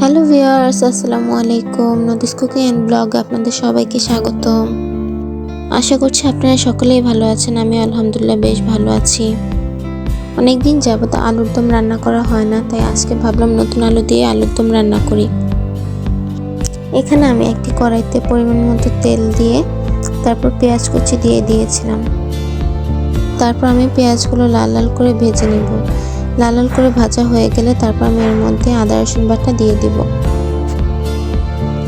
Hello viewers, আসসালামু আলাইকুম। নদিস cooking and ব্লগে আপনাদের সবাইকে স্বাগতম। আশা করছি আপনারা সকলেই ভালো আছেন। আমি আলহামদুলিল্লাহ বেশ ভালো আছি। অনেকদিন যাবত আলুর দম রান্না করা হয় না, তাই আজকে ভাবলাম নতুন আলু দিয়ে আলুর দম রান্না করি। এখানে আমি একটি কড়াইতে পরিমাণ মতো তেল দিয়ে তারপর পেঁয়াজ কুচি দিয়ে দিয়েছিলাম। তারপর আমি পেঁয়াজগুলো লাল লাল করে ভেজে নিব। লাল লাল করে ভাজা হয়ে গেলে তারপর আমি এর মধ্যে আদা রসুন বাটা দিয়ে দিব।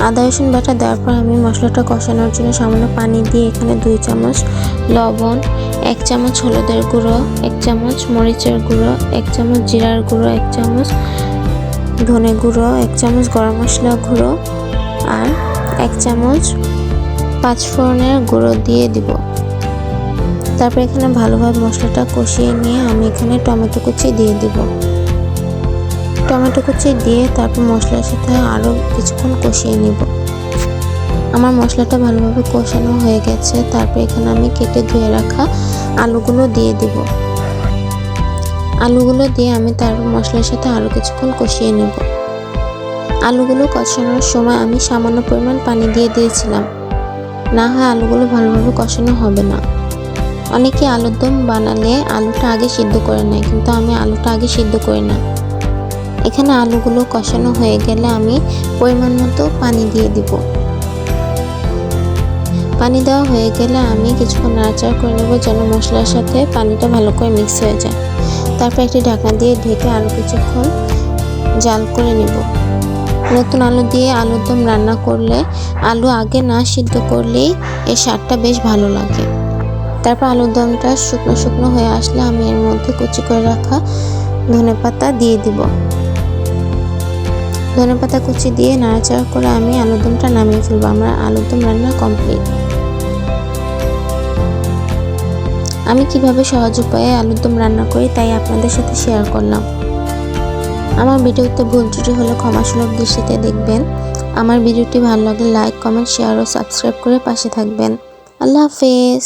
আদা রসুন বাটা দেওয়ার পর আমি মশলাটা কষানোর জন্য সামান্য পানি দিয়ে এখানে 2 চামচ লবণ, 1 চামচ হলুদের গুঁড়ো, 1 চামচ মরিচের গুঁড়ো, 1 চামচ জিরার গুঁড়ো, 1 চামচ ধনে গুঁড়ো, 1 চামচ গরম মশলা গুঁড়ো আর 1 চামচ পাঁচফোড়নের গুঁড়ো দিয়ে দিব। তারপর এখানে ভালোভাবে মশলাটা কষিয়ে নিয়ে আমি এখানে টমেটো কুচি দিয়ে দিব। টমেটো কুচি দিয়ে তারপর মশলার সাথে আরও কিছুক্ষণ কষিয়ে নিব। আমার মশলাটা ভালোভাবে কষানো হয়ে গেছে। তারপর এখানে আমি কেটে ধুয়ে রাখা আলুগুলো দিয়ে দিব। আলুগুলো দিয়ে আমি তারপর মশলার সাথে আরও কিছুক্ষণ কষিয়ে নিব। আলুগুলো কষানোর সময় আমি সামান্য পরিমাণ পানি দিয়ে দিয়েছিলাম, না হয় আলুগুলো ভালোভাবে কষানো হবে না। অনেকে আলুর দম বানালে আলুটা আগে সিদ্ধ করে নেয়, কিন্তু আমি আলুটা আগে সিদ্ধ করি না। এখানে আলুগুলো কষানো হয়ে গেলে আমি পরিমাণ মতো পানি দিয়ে দিব। পানি দেওয়া হয়ে গেলে আমি কিছুক্ষণ নাড়াচাড়া করে নেব যেন মশলার সাথে পানিটা ভালো করে মিক্স হয়ে যায়। তারপর একটি ঢাকনা দিয়ে ঢেকে আরও কিছুক্ষণ জাল করে নেব। নতুন আলু দিয়ে আলুর দম রান্না করলে আলু আগে না সিদ্ধ করলেই এর স্বাদটা বেশ ভালো লাগে। তারপর আলুর দমটা শুকনো শুকনো হয়ে আসলে আমি এর মধ্যে কুচি করে রাখা ধনেপাতা দিয়ে দিব। ধনেপাতা কুচি দিয়ে নাড়াচাড়া করে আমি আলুর দমটা নামিয়ে ফেলবো। আমার আলুর দম রান্না কমপ্লিট। আমি কিভাবে সহজ উপায়ে আলুর দম রান্না করি তাই আপনাদের সাথে শেয়ার করলাম। আমার ভিডিওতে ভুল ত্রুটি হলে ক্ষমাসুলভ দৃষ্টিতে দেখবেন। আমার ভিডিওটি ভালো লাগলে লাইক, কমেন্ট, শেয়ার ও সাবস্ক্রাইব করে পাশে থাকবেন। আল্লাহ হাফেজ।